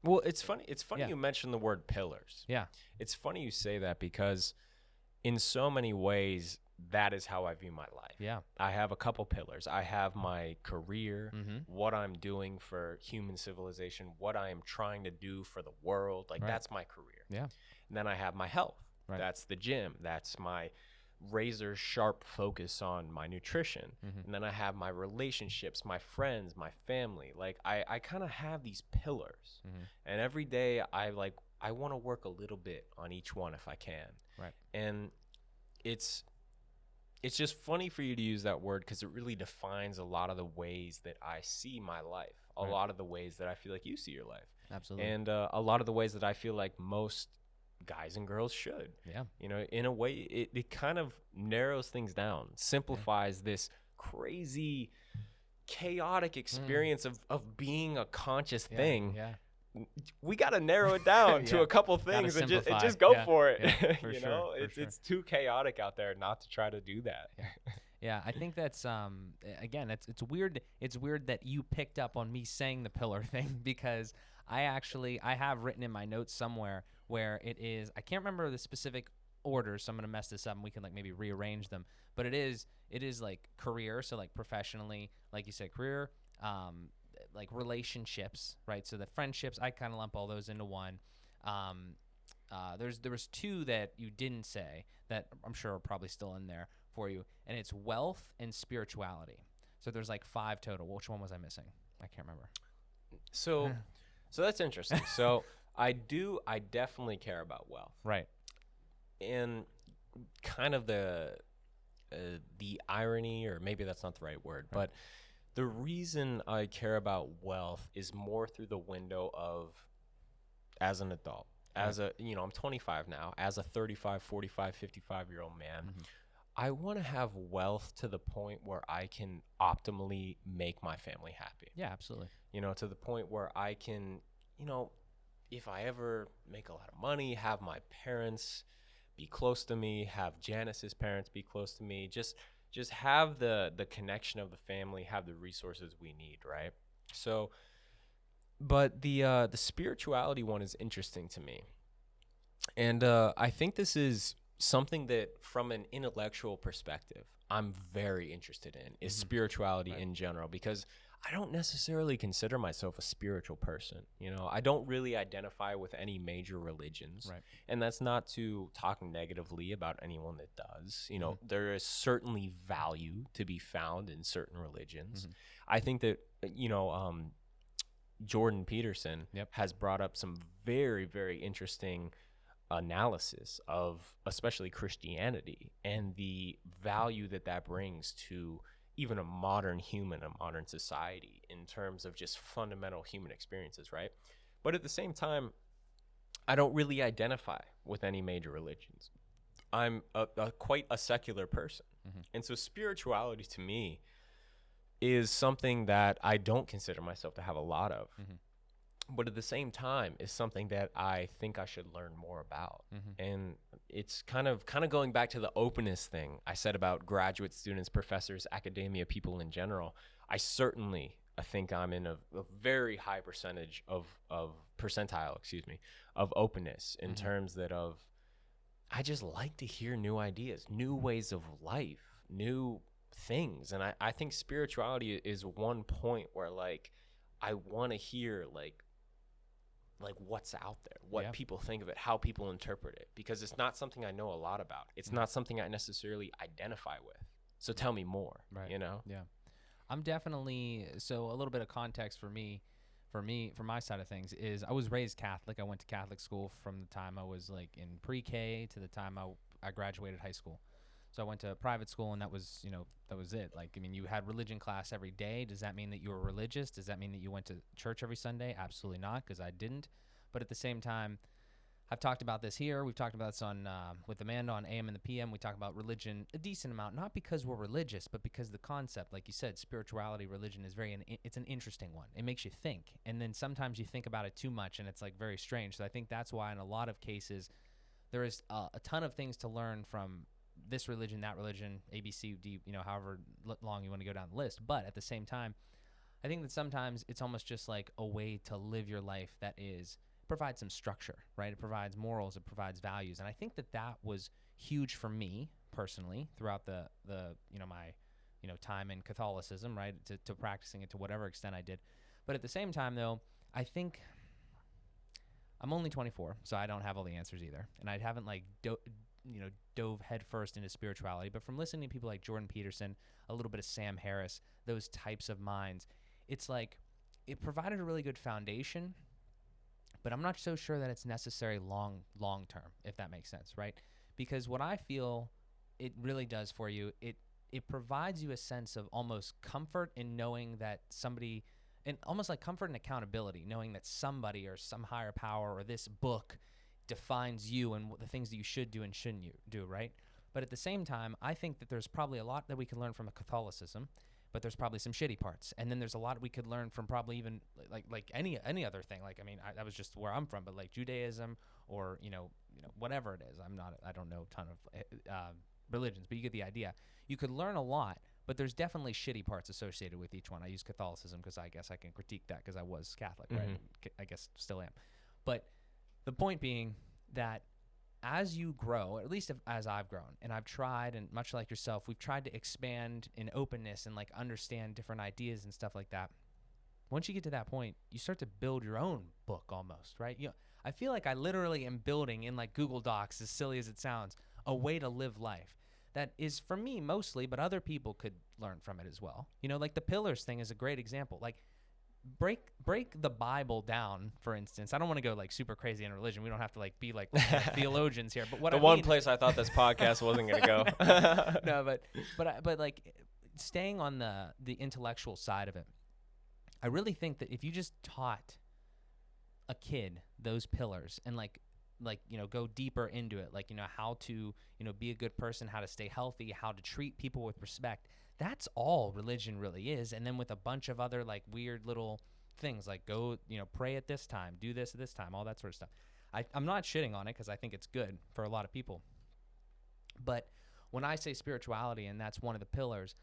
Well, it's funny. It's funny Yeah. you mentioned the word pillars. Yeah. It's funny you say that because in so many ways, that is how I view my life. Yeah. I have a couple pillars. I have my career, Mm-hmm. what I'm doing for human civilization, what I am trying to do for the world. Like, Right. that's my career. Yeah. And then I have my health. Right. That's the gym. That's my razor sharp focus on my nutrition. Mm-hmm. And then I have my relationships, my friends, my family. Like, I kind of have these pillars. Mm-hmm. And every day I want to work a little bit on each one if I can. Right. And it's just funny for you to use that word because it really defines a lot of the ways that I see my life, a Right. lot of the ways that I feel like you see your life, Absolutely. and a lot of the ways that I feel like most guys and girls should. Yeah. You know, in a way, it kind of narrows things down, simplifies this crazy, chaotic experience of being a conscious thing. Yeah. We got to narrow it down to Yeah. a couple Gotta things and simplify. just go Yeah. for it. Yeah, for you sure, know, for it's too chaotic out there not to try to do that. Yeah, I think that's again, it's weird. It's weird that you picked up on me saying the pillar thing because I have written in my notes somewhere where it is. I can't remember the specific order, so I'm gonna mess this up. And we can like maybe rearrange them. But it is like career, so like professionally, like you said, career, like relationships, right? So the friendships, I kind of lump all those into one. There was two that you didn't say that I'm sure are probably still in there for you, and it's wealth and spirituality. So there's like 5 total. Which one was I missing? I can't remember. So that's interesting. So I definitely care about wealth, Right. and kind of the irony, or maybe that's not the right word, but the reason I care about wealth is more through the window of as an adult, as a, you know, I'm 25 now, as a 35, 45, 55-year-old man, I want to have wealth to the point where I can optimally make my family happy. Yeah, absolutely. You know, to the point where I can, you know, if I ever make a lot of money, have my parents be close to me, have Janice's parents be close to me, just have the connection of the family, have the resources we need, right? So, but the spirituality one is interesting to me, and I think this is something that, from an intellectual perspective, I'm very interested in is spirituality in general, because I don't necessarily consider myself a spiritual person. You know, I don't really identify with any major religions. Right. And that's not to talk negatively about anyone that does. You know, there is certainly value to be found in certain religions. I think that, you know, Jordan Peterson has brought up some very, very interesting analysis of especially Christianity and the value that that brings to even a modern human, a modern society, in terms of just fundamental human experiences, right? But at the same time, I don't really identify with any major religions. I'm quite a secular person. And so spirituality to me is something that I don't consider myself to have a lot of. But at the same time is something that I think I should learn more about. And it's kind of going back to the openness thing I said about graduate students, professors, academia, people in general. I certainly, I think I'm in a very high percentage of percentile, of openness in terms that of, I just like to hear new ideas, new ways of life, new things. And I think spirituality is one point where, like, I want to hear like what's out there, what people think of it, how people interpret it, because it's not something I know a lot about. It's not something I necessarily identify with. So tell me more, you know? Yeah. I'm definitely, so a little bit of context for my side of things is I was raised Catholic. I went to Catholic school from the time I was like in pre-K to the time I graduated high school. So I went to private school, and that was it. Like, I mean, you had religion class every day. Does that mean that you were religious? Does that mean that you went to church every Sunday? Absolutely not, because I didn't. But at the same time, I've talked about this here. We've talked about this on with Amanda on AM and the PM. We talk about religion a decent amount, not because we're religious, but because the concept, like you said, spirituality, religion is it's an interesting one. It makes you think, and then sometimes you think about it too much, and it's like very strange. So I think that's why in a lot of cases there is a ton of things to learn from this religion, that religion, A, B, C, D, you know, however long you want to go down the list. But at the same time, I think that sometimes it's almost just like a way to live your life that provides some structure, right? It provides morals, it provides values. And I think that was huge for me personally throughout the my time in Catholicism, right? To practicing it to whatever extent I did. But at the same time, though, I think I'm only 24, so I don't have all the answers either. And I haven't like dove headfirst into spirituality. But from listening to people like Jordan Peterson, a little bit of Sam Harris, those types of minds, it's like it provided a really good foundation. But I'm not so sure that it's necessary long term, if that makes sense, right? Because what I feel it really does for you, it provides you a sense of almost comfort in knowing that somebody, and almost like comfort and accountability, knowing that somebody or some higher power or this book defines you and the things that you should do and shouldn't you do, right? But at the same time, I think that there's probably a lot that we can learn from Catholicism, but there's probably some shitty parts. And then there's a lot we could learn from probably even like any other thing. Like, I mean, that was just where I'm from, but like Judaism or, whatever it is. I don't know a ton of religions, but you get the idea. You could learn a lot, but there's definitely shitty parts associated with each one. I use Catholicism because I guess I can critique that because I was Catholic, right? I guess still am. But the point being that as you grow, at least as I've grown, and I've tried, and much like yourself, we've tried to expand in openness and like understand different ideas and stuff like that. Once you get to that point, you start to build your own book almost, right? I feel like I literally am building in like Google Docs, as silly as it sounds, a way to live life that is for me mostly, but other people could learn from it as well. Like the pillars thing is a great example. Like break the Bible down, for instance. I don't want to go like super crazy in religion. We don't have to like be like theologians here. But the one place I thought this podcast wasn't going to go. No, but like staying on the intellectual side of it, I really think that if you just taught a kid those pillars and like go deeper into it, like how to be a good person, how to stay healthy, how to treat people with respect. That's all religion really is. And then with a bunch of other like weird little things like go, pray at this time, do this at this time, all that sort of stuff. I'm not shitting on it because I think it's good for a lot of people. But when I say spirituality, and that's one of the pillars,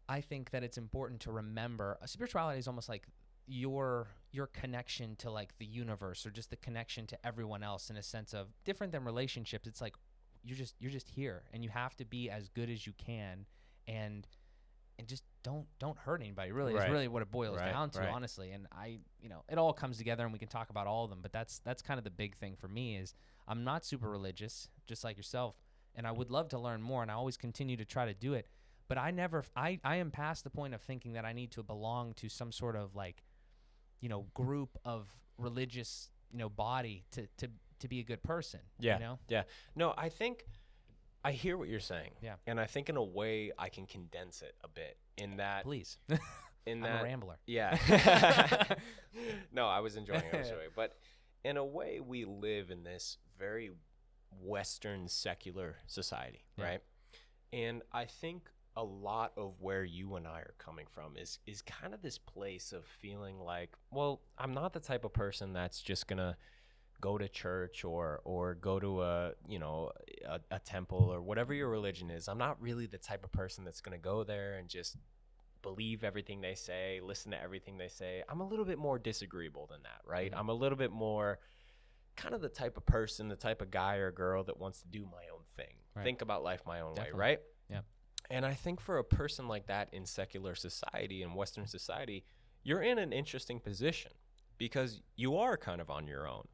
I think that it's important to remember spirituality is almost like your connection to like the universe or just the connection to everyone else in a sense of different than relationships. It's like you're just here and you have to be as good as you can. And just don't hurt anybody. Really, is really what it boils down to, honestly. And it all comes together, and we can talk about all of them. But that's kind of the big thing for me is I'm not super religious, just like yourself, and I would love to learn more, and I always continue to try to do it. But I am past the point of thinking that I need to belong to some sort of like, group of religious, body to be a good person. Yeah. Yeah. No, I think I hear what you're saying. Yeah. And I think in a way I can condense it a bit in that. Please. I'm a rambler. Yeah. No, I was enjoying it. But in a way, we live in this very Western secular society, right? And I think a lot of where you and I are coming from is kind of this place of feeling like, well, I'm not the type of person that's just going to go to church or go to a temple or whatever your religion is. I'm not really the type of person that's going to go there and just believe everything they say, listen to everything they say. I'm a little bit more disagreeable than that, right? Mm-hmm. I'm a little bit more kind of the type of person, the type of guy or girl that wants to do my own thing, think about life my own way, right? Yeah. And I think for a person like that in secular society, in Western society, you're in an interesting position because you are kind of on your own.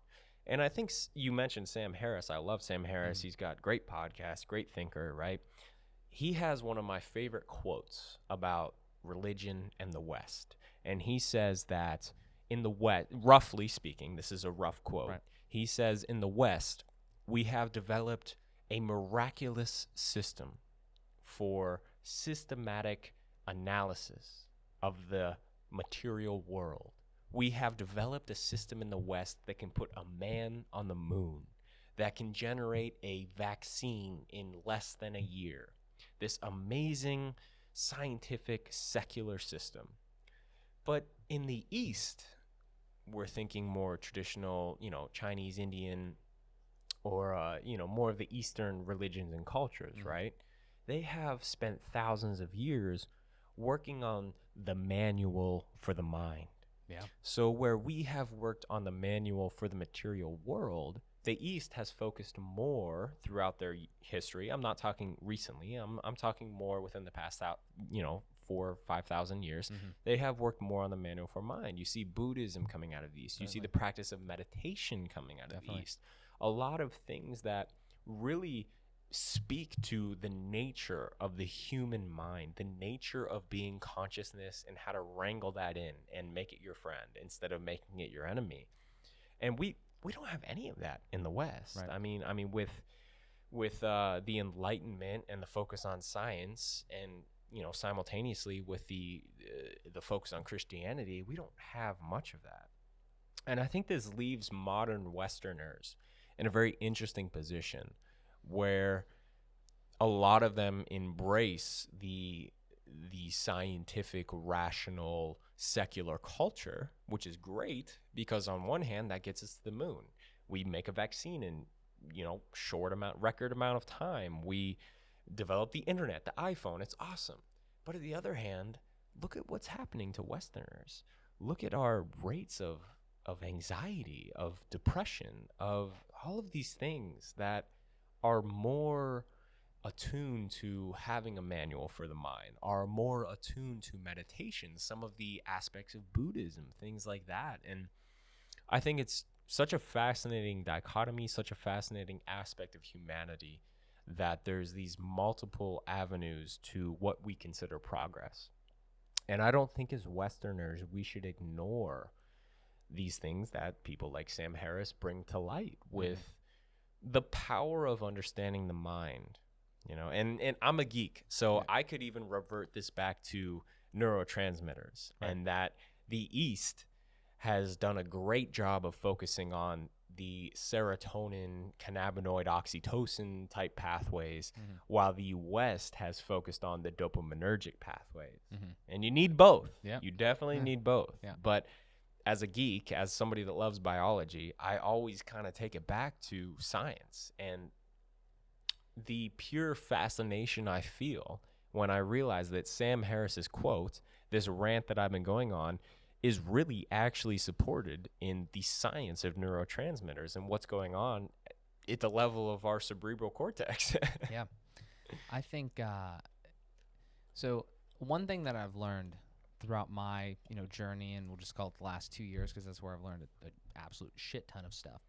And I think you mentioned Sam Harris. I love Sam Harris. He's got great podcasts, great thinker, right? He has one of my favorite quotes about religion and the West. And he says that in the West, roughly speaking, this is a rough quote. Right. He says, in the West, we have developed a miraculous system for systematic analysis of the material world. We have developed a system in the West that can put a man on the moon, that can generate a vaccine in less than a year. This amazing scientific secular system. But in the East, we're thinking more traditional, Chinese, Indian, or, more of the Eastern religions and cultures, right? They have spent thousands of years working on the manual for the mind. Yeah. So where we have worked on the manual for the material world, the East has focused more throughout their history. I'm not talking recently. I'm talking more within the past 4 or 5,000 years. Mm-hmm. They have worked more on the manual for mind. You see Buddhism coming out of the East. You see the practice of meditation coming out of the East. A lot of things that really speak to the nature of the human mind, the nature of being consciousness, and how to wrangle that in and make it your friend instead of making it your enemy. And we don't have any of that in the West. Right. I mean with the Enlightenment and the focus on science, and simultaneously with the focus on Christianity, we don't have much of that. And I think this leaves modern Westerners in a very interesting position, where a lot of them embrace the scientific, rational, secular culture, which is great, because on one hand that gets us to the moon. We make a vaccine in record amount of time. We develop the internet, the iPhone. It's awesome. But on the other hand, look at what's happening to Westerners. Look at our rates of anxiety, of depression, of all of these things that are more attuned to having a manual for the mind, are more attuned to meditation, some of the aspects of Buddhism, things like that. And I think it's such a fascinating dichotomy, such a fascinating aspect of humanity, that there's these multiple avenues to what we consider progress. And I don't think as Westerners we should ignore these things that people like Sam Harris bring to light with the power of understanding the mind, and I'm a geek, so I could even revert this back to neurotransmitters, and that the East has done a great job of focusing on the serotonin, cannabinoid, oxytocin type pathways, while the West has focused on the dopaminergic pathways. And you need both. Yeah. You definitely need both. Yeah. But as a geek, as somebody that loves biology, I always kind of take it back to science and the pure fascination I feel when I realize that Sam Harris's quote, this rant that I've been going on, is really actually supported in the science of neurotransmitters and what's going on at the level of our cerebral cortex. Yeah. I think, so one thing that I've learned throughout my, journey, and we'll just call it the last 2 years, because that's where I've learned an absolute shit ton of stuff,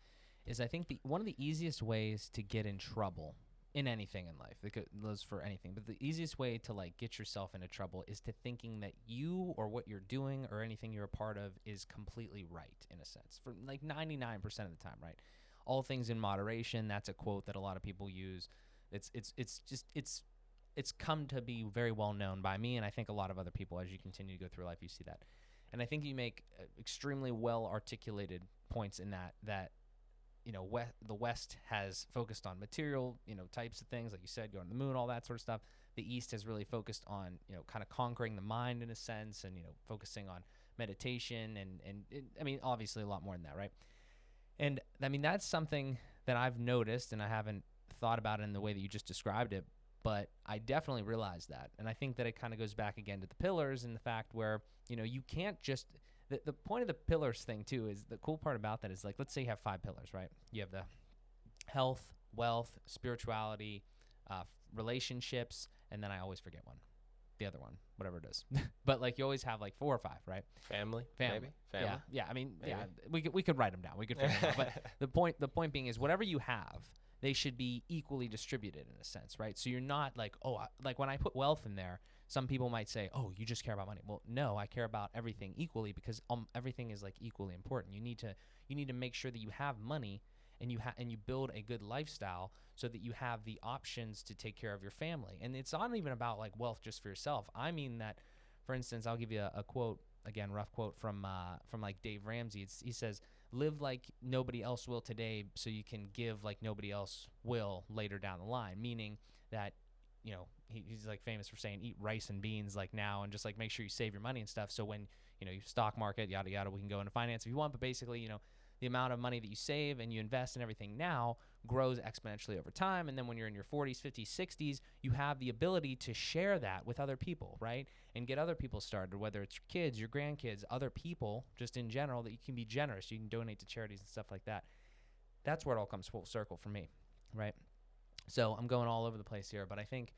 is I think one of the easiest ways to get in trouble in anything in life, it goes for anything, but the easiest way to get yourself into trouble is to thinking that you or what you're doing or anything you're a part of is completely right, in a sense, for 99% of the time, right? All things in moderation. That's a quote that a lot of people use. It's come to be very well known by me, and I think a lot of other people. As you continue to go through life, you see that, and I think you make extremely well articulated points in that the West has focused on material, types of things, like you said, going to the moon, all that sort of stuff. The East has really focused on, kind of conquering the mind in a sense, and, focusing on meditation and I mean, obviously a lot more than that, right? And I mean, that's something that I've noticed, and I haven't thought about it in the way that you just described it, but I definitely realized that. And I think that it kind of goes back again to the pillars and the fact where, you can't just... The point of the pillars thing, too, is the cool part about that is, let's say you have 5 pillars, right? You have the health, wealth, spirituality, relationships, and then I always forget one. The other one, whatever it is. But, you always have, 4 or 5, right? Family. Maybe? Family. Yeah. I mean, Maybe. yeah, we could write them down. We could figure them out. But the point being is whatever you have, they should be equally distributed in a sense, right? So you're not when I put wealth in there, some people might say, oh, you just care about money. Well, no, I care about everything equally, because everything is equally important. You need to make sure that you have money and you build a good lifestyle so that you have the options to take care of your family. And it's not even about wealth just for yourself. I mean that, for instance, I'll give you a quote, again, rough quote from Dave Ramsey. He says, live like nobody else will today so you can give like nobody else will later down the line, meaning that, he's famous for saying eat rice and beans now, and just make sure you save your money and stuff. So when, you stock market, yada, yada, we can go into finance if you want, but basically, the amount of money that you save and you invest in everything now grows exponentially over time. And then when you're in your 40s, 50s, 60s, you have the ability to share that with other people, right? And get other people started, whether it's your kids, your grandkids, other people, just in general, that you can be generous. You can donate to charities and stuff like that. That's where it all comes full circle for me, right? So I'm going all over the place here, but I think,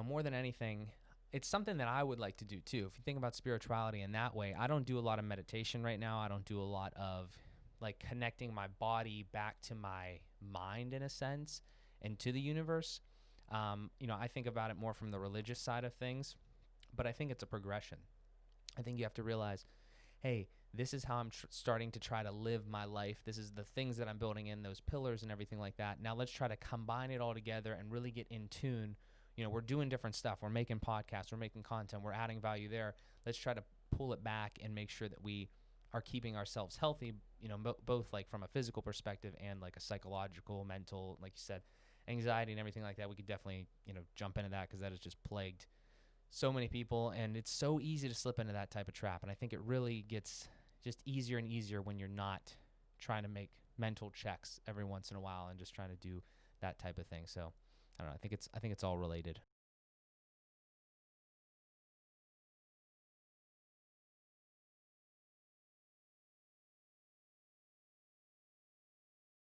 more than anything, it's something that I would like to do too. If you think about spirituality in that way, I don't do a lot of meditation right now. I don't do a lot of like connecting my body back to my mind in a sense and to the universe. I think about it more from the religious side of things, but I think it's a progression. I think you have to realize, hey, this is how I'm starting to try to live my life. This is the things that I'm building in, those pillars and everything like that. Now let's try to combine it all together and really get in tune. We're doing different stuff. We're making podcasts. We're making content. We're adding value there. Let's try to pull it back and make sure that we are keeping ourselves healthy, both like from a physical perspective and like a psychological, mental, like you said, anxiety and everything like that. We could definitely, jump into that because that has just plagued so many people, and it's so easy to slip into that type of trap. And I think it really gets just easier and easier when you're not trying to make mental checks every once in a while and just trying to do that type of thing. So I don't know. I think it's all related.